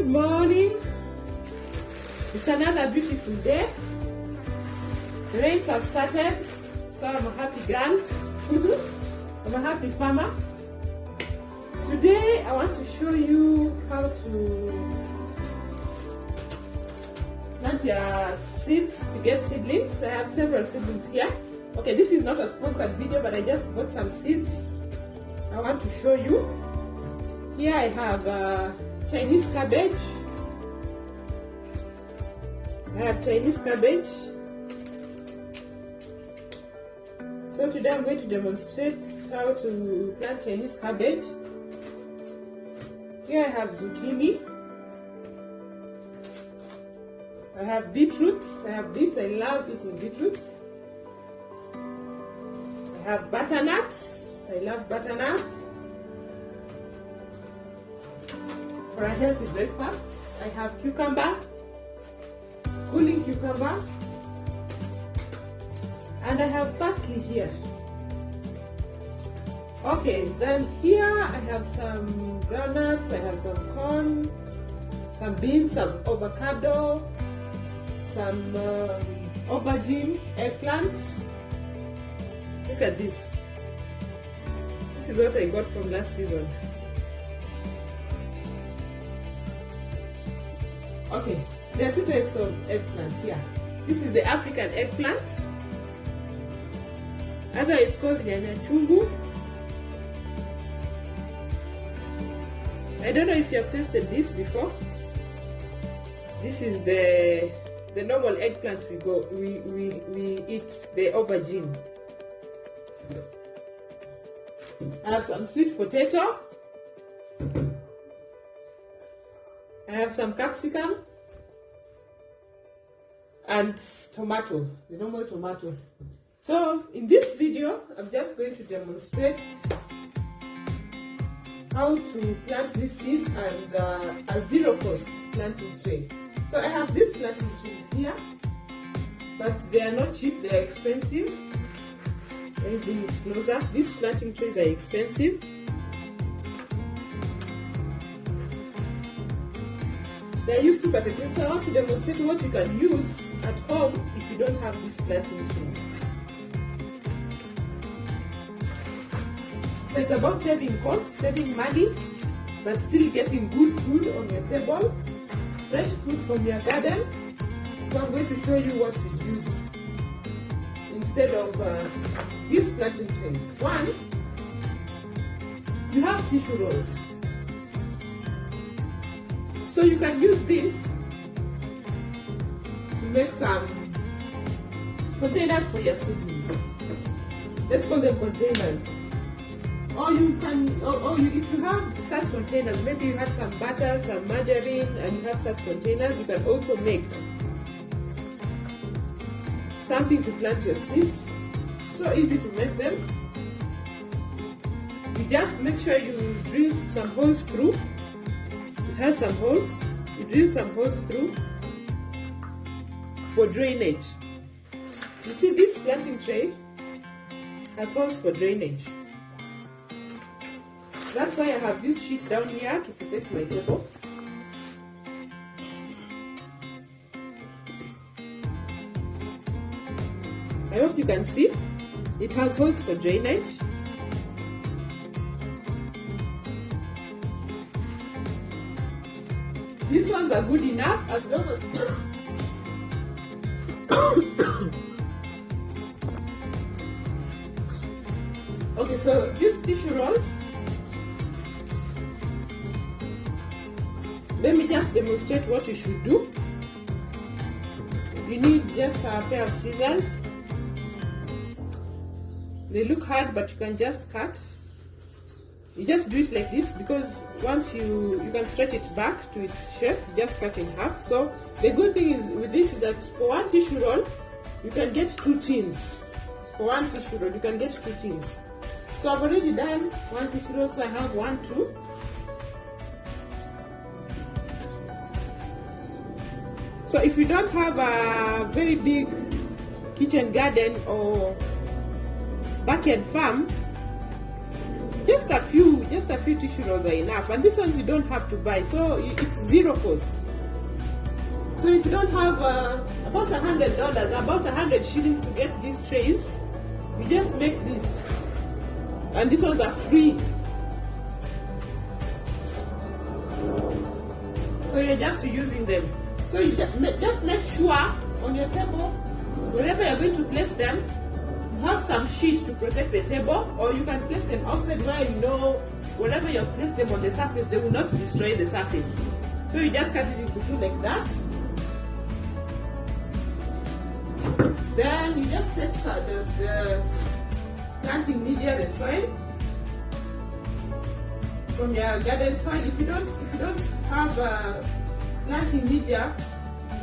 Good morning. It's another beautiful day. The rains have started, so I'm a happy girl. I'm a happy farmer. Today I want to show you how to plant your seeds to get seedlings. I have several seedlings here. Okay, this is not a sponsored video, but I just bought some seeds. I want to show you. Here I have Chinese cabbage. I have Chinese cabbage. So today I'm going to demonstrate how to plant Chinese cabbage. Here I have zucchini. I have beetroots. I have beets. I love eating beetroots. I have butternut. I love butternut. For a healthy breakfast, I have cucumber, cooling cucumber, and I have parsley here. Okay, then here I have some groundnuts, I have some corn, some beans, some avocado, some aubergine, eggplants. Look at this. This is what I got from last season. Okay, there are two types of eggplants here. This is the African eggplant. Other is called nyanyachungu. I don't know if you have tasted this before. This is the normal eggplant we eat, the aubergine. I have some sweet potato. I have some capsicum and tomato, the normal tomato. So in this video, I'm just going to demonstrate how to plant these seeds and a zero cost planting tray. So I have these planting trays here, but they are not cheap, they are expensive. Let me bring it closer. These planting trays are expensive. They are useful, but so I want to demonstrate what you can use at home if you don't have these planting trays. So it's about saving cost, saving money, but still getting good food on your table, fresh food from your garden. So I'm going to show you what to use instead of these planting trays. One, you have tissue rolls. So you can use this to make some containers for your seedlings. Let's call them containers. Or you can, if you have such containers, maybe you had some butter, some margarine, and you have such containers, you can also make something to plant your seeds. So easy to make them. You just make sure you drill some holes through. It has some holes. You drill some holes through for drainage. You see, this planting tray has holes for drainage. That's why I have this sheet down here to protect my table. I hope you can see. It has holes for drainage. These ones are good enough as long as okay, so these tissue rolls, let me just demonstrate what you should do. You need just a pair of scissors. They look hard, but you can just cut. You just do it like this, because once you can stretch it back to its shape, just cut in half. So the good thing is with this is that for one tissue roll, you can get 2 tins. For one tissue roll, you can get 2 tins. So I've already done one tissue roll, so I have 1, 2. So if you don't have a very big kitchen garden or backyard farm, just a few tissue rolls are enough, and these ones you don't have to buy, so it's zero cost. So if you don't have about $100, about 100 shillings to get these trays, you just make this, and these ones are free. So you're just reusing them. So you just make sure on your table, wherever you're going to place them, you have some sheet to protect the table, or you can place them outside where you know wherever you place them on the surface, they will not destroy the surface. So you just cut it into two like that. Then you just take the planting media, the soil, from your garden soil. If you don't have planting media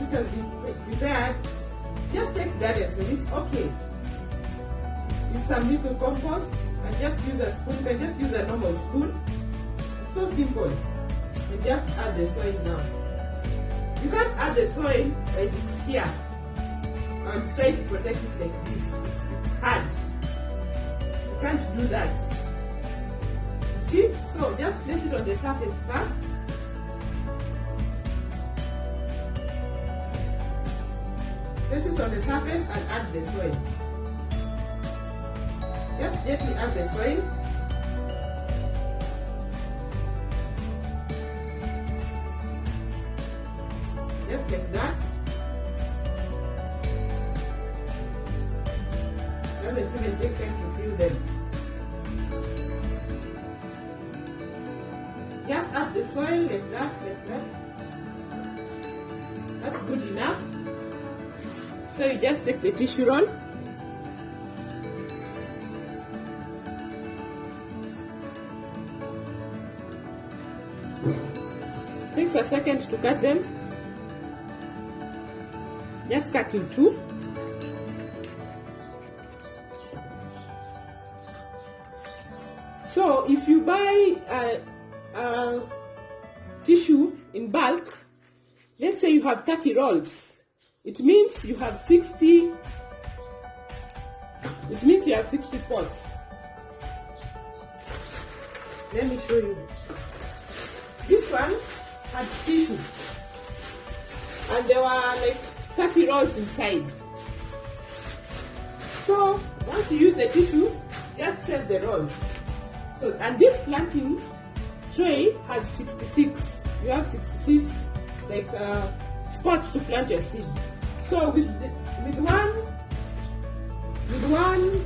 which has been prepared, just take garden soil. It's okay. Use some little compost and just use a spoon. You can just use a normal spoon. It's so simple. And just add the soil now. You can't add the soil when it's here and try to protect it like this. It's hard. You can't do that. See? So just place it on the surface first. Place it on the surface and add the soil. Just gently add the soil. Just like that. Doesn't even take time to fill them. Just add the soil like that, like that. That's good enough. So you just take the tissue roll. Takes a second to cut them. Just cut in two. So if you buy tissue in bulk, let's say you have 30 rolls, it means you have 60 pots. Let me show you. This one had tissue and there were like 30 rolls inside. So once you use the tissue, just save the rolls. So, and this planting tray has 66. You have 66 like spots to plant your seed. So with one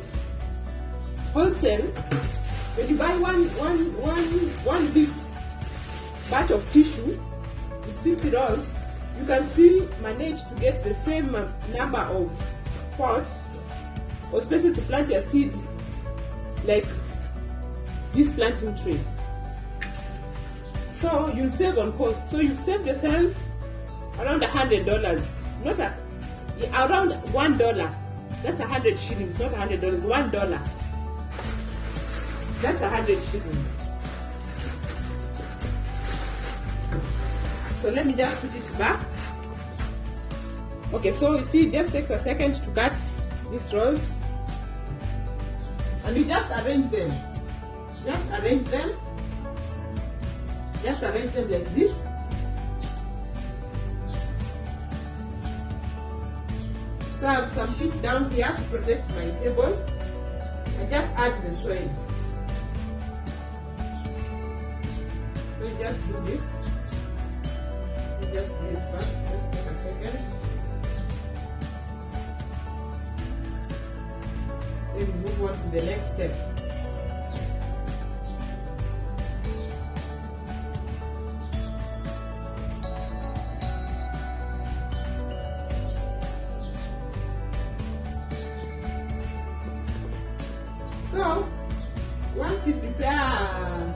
wholesale, when you buy one big batch of tissue with 60 rolls, you can still manage to get the same number of pots or spaces to plant your seed like this planting tray. So you'll save on cost. So you've saved yourself around $100, around $1. That's 100 shillings, not $100. $1. That's 100 shillings. So let me just put it back. Okay, so you see, it just takes a second to cut these rolls, and you just arrange them. Just arrange them like this. So I have some sheet down here to protect my table. I just add the soil. So you just do this. You just do it first. Just take a second. Then we move on to the next step. So, once you prepare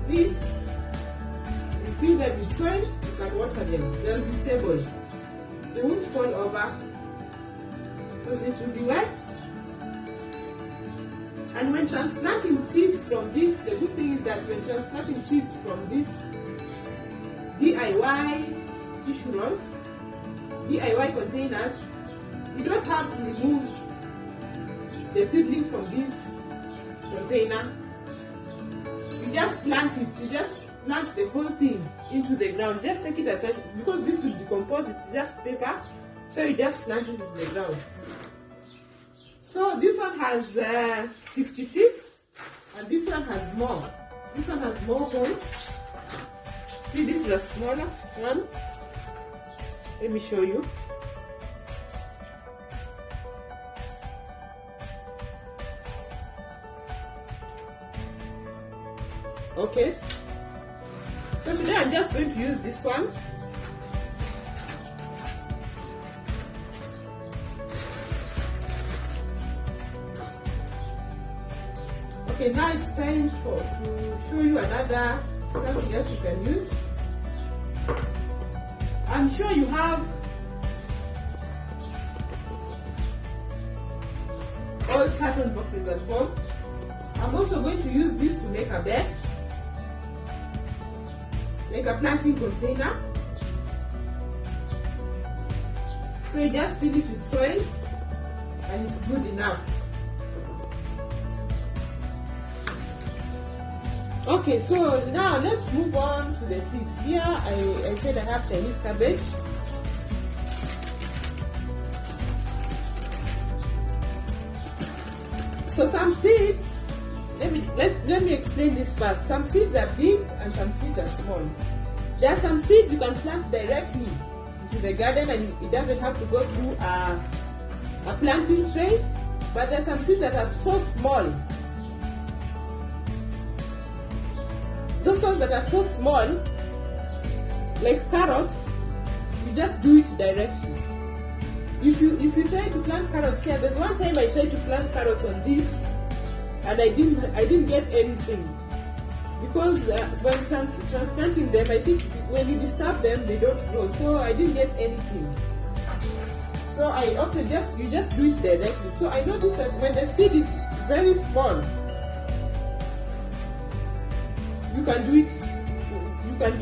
this, you fill them with soil, you can water them. They'll be stable. They won't fall over because it will be wet. And when transplanting seeds from this, the good thing is that when transplanting seeds from this DIY tissue rolls, DIY containers, you don't have to remove the seedling from this container. You just plant it. You just plant the whole thing into the ground. Just take it at a, because this will decompose. It's just paper, so you just plant it in the ground. So this one has 66, and this one has more. This one has more holes. See, this is a smaller one. Let me show you. Okay. So today I'm just going to use this one. Okay, now it's time to show you another something else you can use. I'm sure you have old carton boxes at home. I'm also going to use this to make a bed, make a planting container. So you just fill it with soil and it's good enough. Okay, so now let's move on to the seeds. Here I said I have Chinese cabbage. So some seeds, let me explain this part. Some seeds are big and some seeds are small. There are some seeds you can plant directly into the garden and it doesn't have to go through a planting tray. But there are some seeds that are so small. Those ones that are so small, like carrots, you just do it directly. If you try to plant carrots here, there's one time I tried to plant carrots on this, and I didn't get anything because when transplanting them, I think when you disturb them, they don't grow. So I didn't get anything. So I opted you just do it directly. So I noticed that when the seed is very small, you can do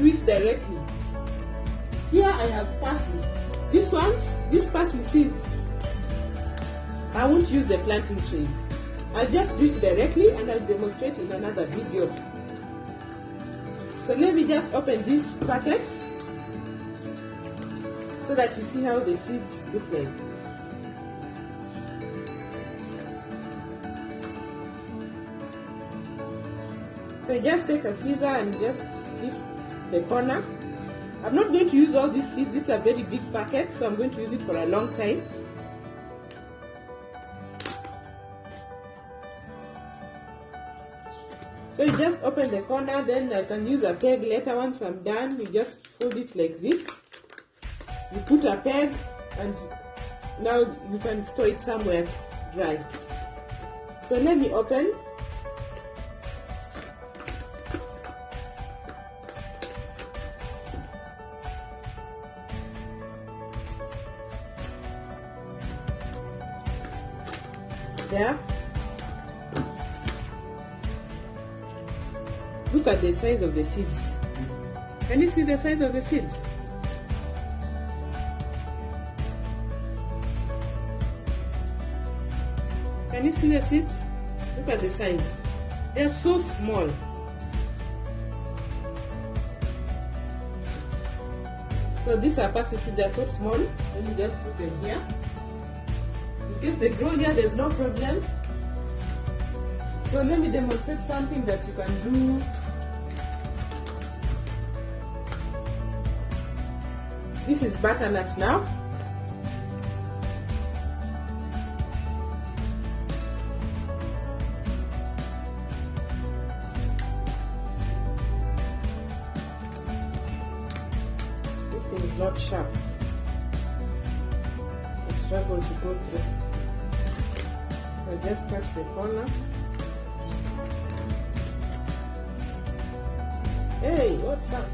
it directly. Here I have parsley. These parsley seeds, I won't use the planting trays. I'll just do it directly and I'll demonstrate in another video. So let me just open these packets so that you see how the seeds look like. So you just take a scissor and just snip the corner. I'm not going to use all these seeds. These are very big packets, so I'm going to use it for a long time. So you just open the corner, then I can use a peg later once I'm done. You just fold it like this. You put a peg and now you can store it somewhere dry. So let me open. There. Look at the size of the seeds. Can you see the size of the seeds? Can you see the seeds? Look at the size. They're so small. So these are parsley seeds, they're so small. Let me just put them here. In case they grow here, there's no problem. So let me demonstrate something that you can do. This is butternut now. This thing is not sharp. I struggle to go through. So just touch the corner. Hey, what's up?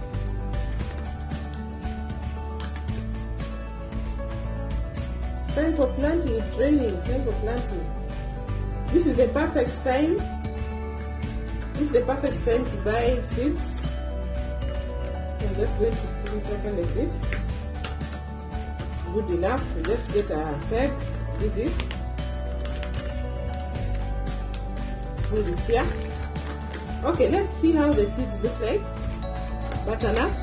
It's time for planting. It's raining. It's time for planting. This is the perfect time. This is the perfect time to buy seeds. So I'm just going to put it open like this. It's good enough. You just get a peg. Do this. hold it here. Okay, let's see how the seeds look like. Butternut.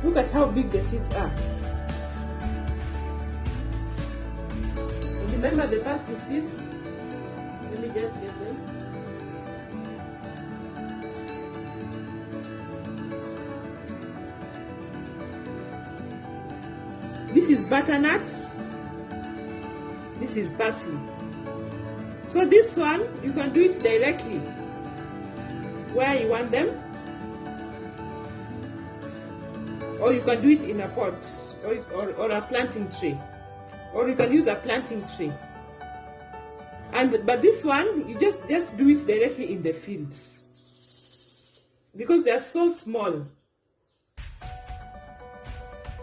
Look at how big the seeds are. Remember the parsley seeds? Let me just get them. This is butternut. This is parsley. So this one, you can do it directly where you want them, or you can do it in a pot or a planting tray, or you can use a planting tray. But this one, you just do it directly in the fields because they are so small.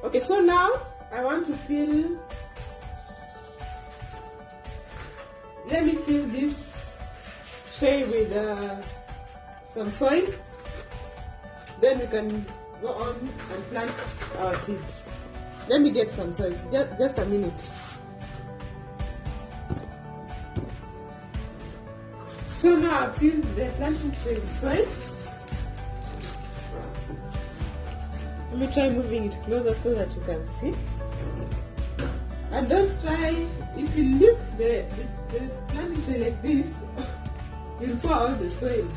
Okay, so now I want to fill. Let me fill this tray with some soil. Then we can go on and plant our seeds. Let me get some soil. Just a minute. So now I've filled the planting tray with soil. Let me try moving it closer so that you can see. And don't try, if you lift the planting tray like this, you'll pour all the soil.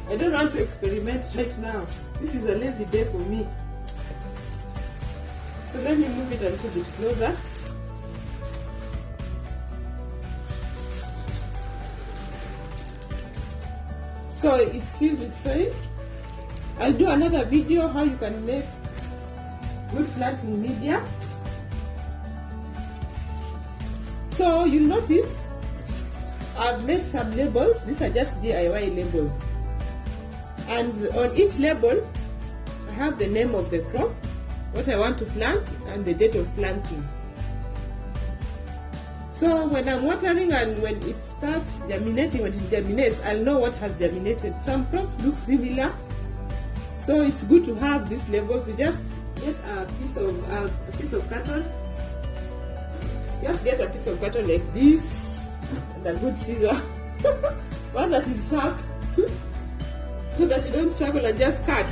I don't want to experiment right now. This is a lazy day for me. So let me move it a little bit closer. So it's filled with soil. I'll do another video how you can make good planting media. So you'll notice I've made some labels. These are just DIY labels. And on each label, I have the name of the crop, what I want to plant, and the date of planting. So when I'm watering and when it starts germinating, when it germinates, I'll know what has germinated. Some crops look similar, so it's good to have these labels. You just get a piece of carton. Just get a piece of carton like this, and a good scissor, one that is sharp, so that you don't struggle and just cut.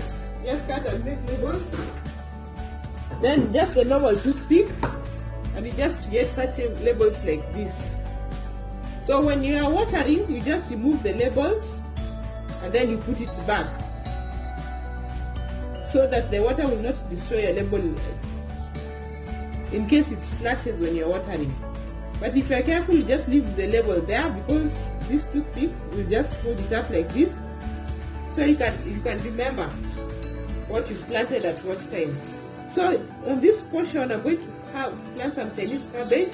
Just cut and make labels. Then just a normal toothpick, and you just create such labels like this. So when you are watering, you just remove the labels and then you put it back, so that the water will not destroy a label in case it splashes when you're watering. But if you're careful, you just leave the label there, because this toothpick will just hold it up like this, so you can remember what is planted at what time. So on this portion, I'm going to plant some Chinese cabbage.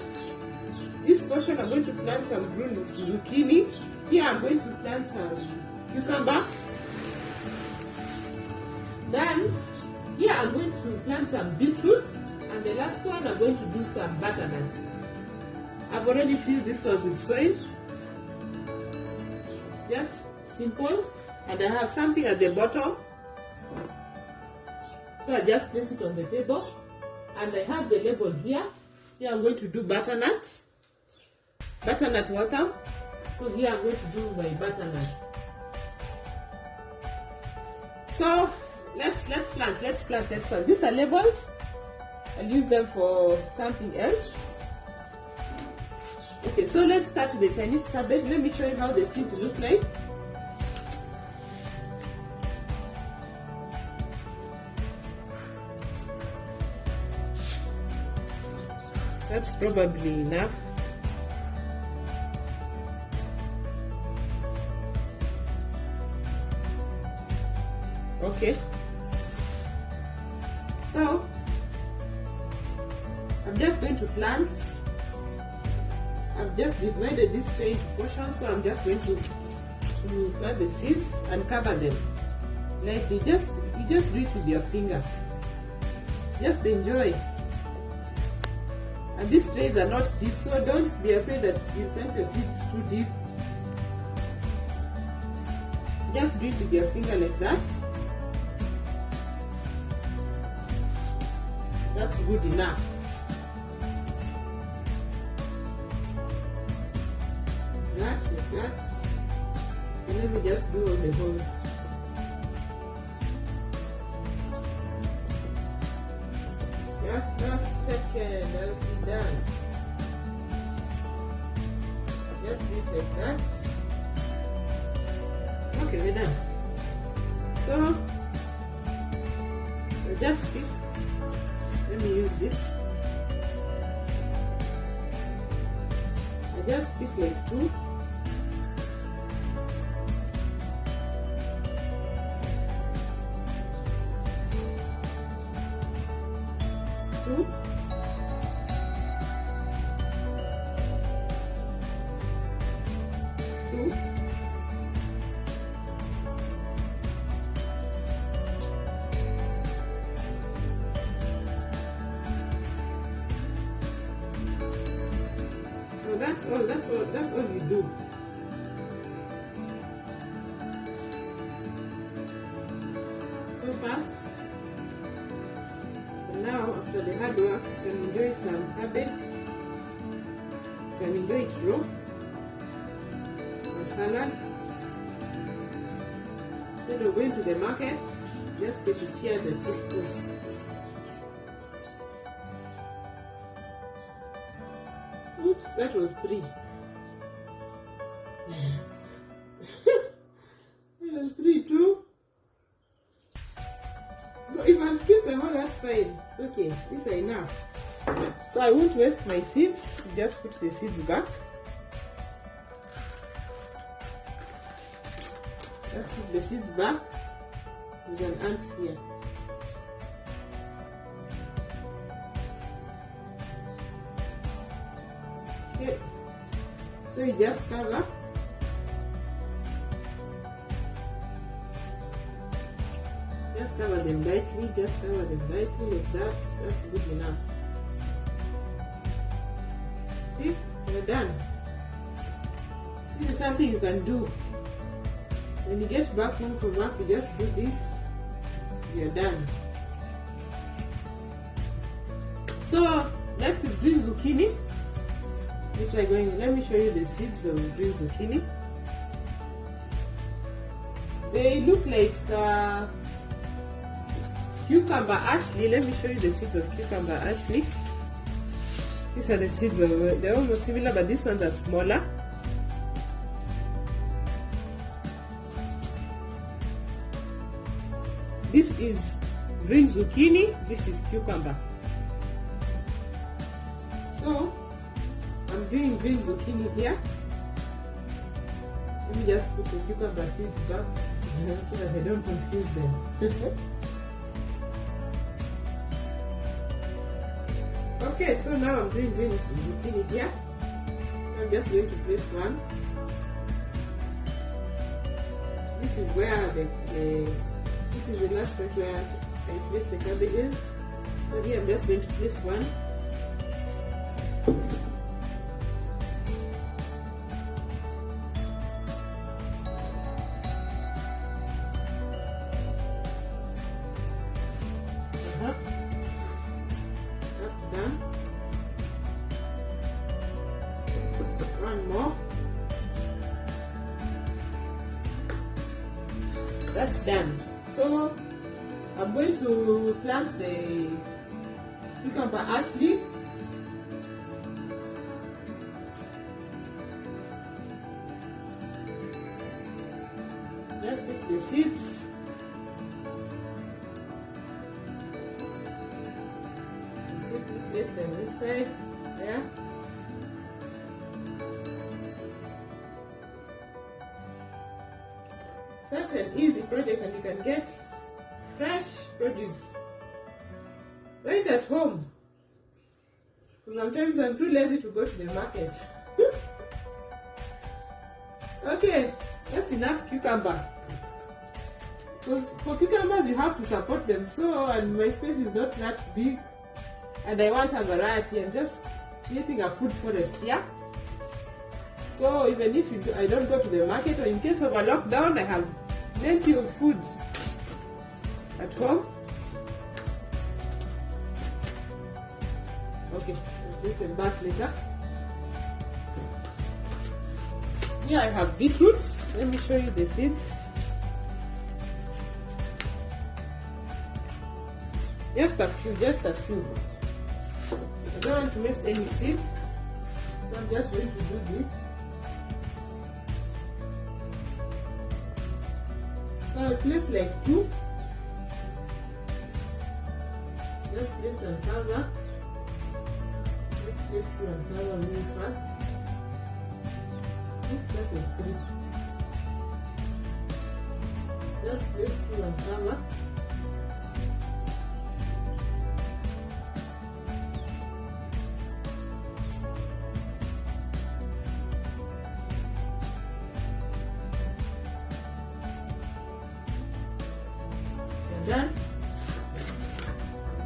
This portion, I'm going to plant some green zucchini. Here I'm going to plant some cucumber. Then here I'm going to plant some beetroots. And the last one, I'm going to do some butternut. I've already filled this one with soil. Just simple. And I have something at the bottom. So I just place it on the table. And I have the label here. Here I'm going to do butternut. Butternut welcome. So here I'm going to do my butternut. So let's plant. These are labels. I'll use them for something else. Okay, so let's start with the Chinese cabbage. Let me show you how the seeds look like. That's probably enough. Okay. So I'm just going to plant. I've just divided this tray into portions, so I'm just going to plant the seeds and cover them lightly. You just do it with your finger. Just enjoy. And these trays are not deep, so don't be afraid that you plant your seeds too deep. Just do it with your finger like that. That's good enough. Like that. And let me just do all the holes. Just a second, I'll be done. Just do it like that. Okay, we're done. So, I'll just pick. Let me use this. I just pick like 2. Two. So that's all you do. So fast. And now after the hard work, you can enjoy some cabbage. You can enjoy it raw. A salad. Instead of going to the market, just get it here at the cheap cost. Oops, that was 3. That was 3 too. So if I skipped a hole, that's fine. It's okay. These are enough. So I won't waste my seeds. Just put the seeds back. Just put the seeds back. There's an ant here. Okay. So you just cover. Just cover them lightly. Just cover them lightly like that. That's good enough. See, you're done. This is something you can do. When you get back home from work, you just do this. You're done. So next is green zucchini. Let me show you the seeds of green zucchini. They look like cucumber ashley. Let me show you the seeds of cucumber ashley. These are the seeds of, they're almost similar, but these ones are smaller. This is green zucchini, this is cucumber. So I'm doing green zucchini here. Let me just put the cucumber seeds back so that I don't confuse them. Okay, so now I'm doing green zucchini here. So I'm just going to place one. This is where this is the last point where I place the cabbages. So here I'm just going to place one. That's done. One more. That's done. So I'm going to plant the cucumber ashley. Just take the seeds. Simply place them inside there. Such an easy project, and you can get fresh produce right at home. Sometimes I'm too lazy to go to the market. Okay, that's enough cucumber. Because for cucumbers you have to support them, so, and my space is not that big and I want a variety. I'm just creating a food forest here. So even if I don't go to the market, or in case of a lockdown, I have plenty of food at home. back later. Here I have beetroots. Let me show you the seeds. Just a few, just a few. I don't want to waste any seed, so I'm just going to do this. So I'll place like 2. Just place and cover. Just place 2 and cover really fast. That is 3. Just place 2 and cover. Done.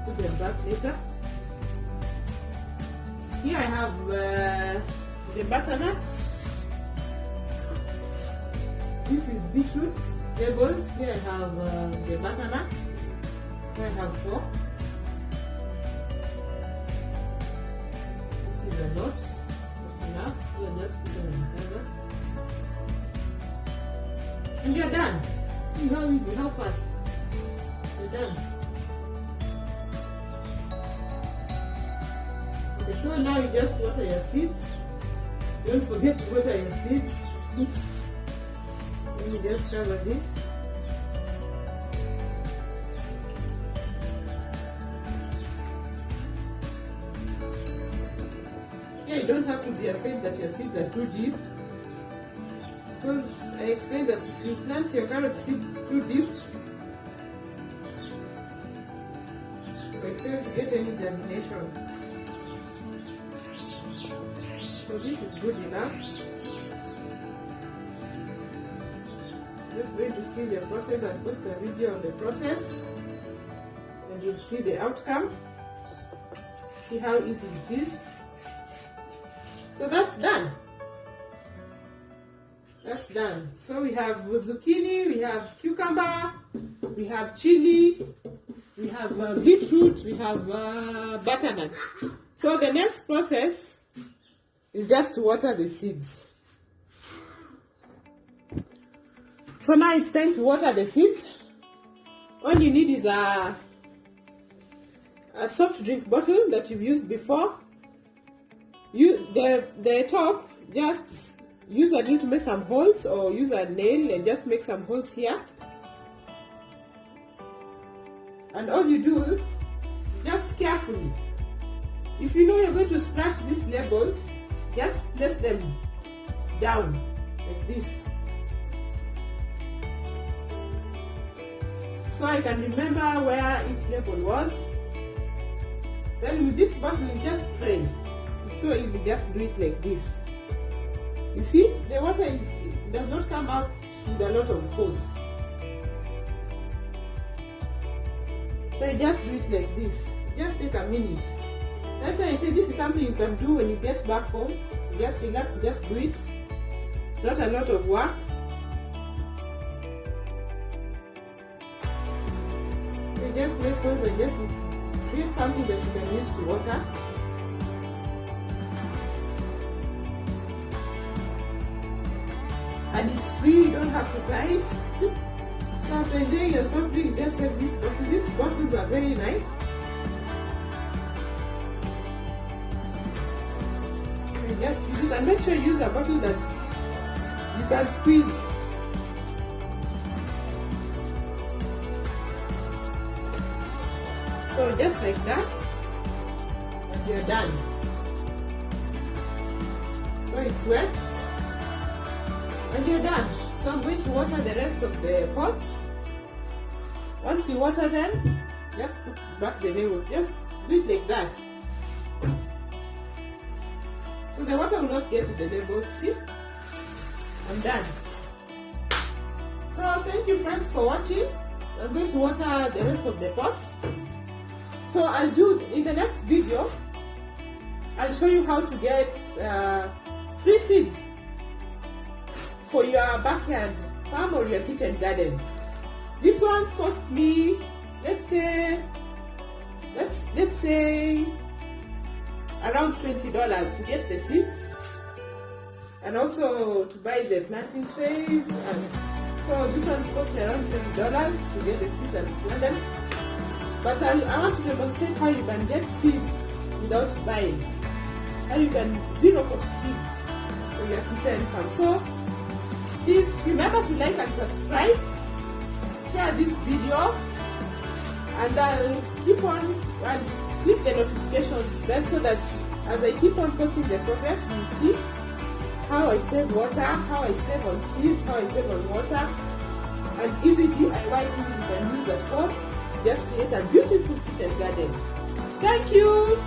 Put them back later. Here I have the butternut. This is beetroots, stabled. Here I have the butternut. Here I have 4. This is the nuts. That's enough. So just put them in together. And you're done. See how easy, how fast. Done. Okay, so now you just water your seeds. Don't forget to water your seeds. Let me just cover this. Yeah, you don't have to be afraid that your seeds are too deep, because I explained that if you plant your carrot seeds too deep, I fail to get any germination. So this is good enough. Just going to see the process and post a video on the process, and you'll see the outcome. See how easy it is. So that's done. That's done. So we have zucchini, we have cucumber, we have chili, we have beetroot, we have butternut. So the next process is just to water the seeds. So now it's time to water the seeds. All you need is a soft drink bottle that you've used before. The top, just use a drill to make some holes, or use a nail and just make some holes here. And all you do, just carefully, if you know you're going to splash these labels, just place them down like this, so I can remember where each label was. Then with this bottle, you just spray. It's so easy, just do it like this. You see, the water does not come out with a lot of force. So you just do it like this. Just take a minute. That's why I say this is something you can do when you get back home. You just relax, you just do it. It's not a lot of work. So you just make holes and just create something that you can use to water. And it's free, you don't have to buy it. So after enjoying your soft drink, just have this bottle. These bottles are very nice. And just use it, and make sure you use a bottle that you can squeeze. So just like that, and you're done. So it's wet. And you're done. So I'm going to water the rest of the pots. Once you water them, just put back the label. Just do it like that. So the water will not get to the label. See? I'm done. So thank you friends for watching. I'm going to water the rest of the pots. So I'll do, in the next video, I'll show you how to get free seeds for your backyard farm or your kitchen garden. This one's cost me, let's say around $20 to get the seeds, and also to buy the planting trays. And so this one's cost around $20 to get the seeds and to plant them. But I want to demonstrate how you can get seeds without buying. How you can zero cost seeds for your future income. So please remember to like and subscribe, share this video, and I'll keep on and click the notifications bell so that as I keep on posting the progress, you will see how I save water, how I save on seeds, how I save on water, and easy DIY things you can use at home. Just create a beautiful kitchen garden. Thank you.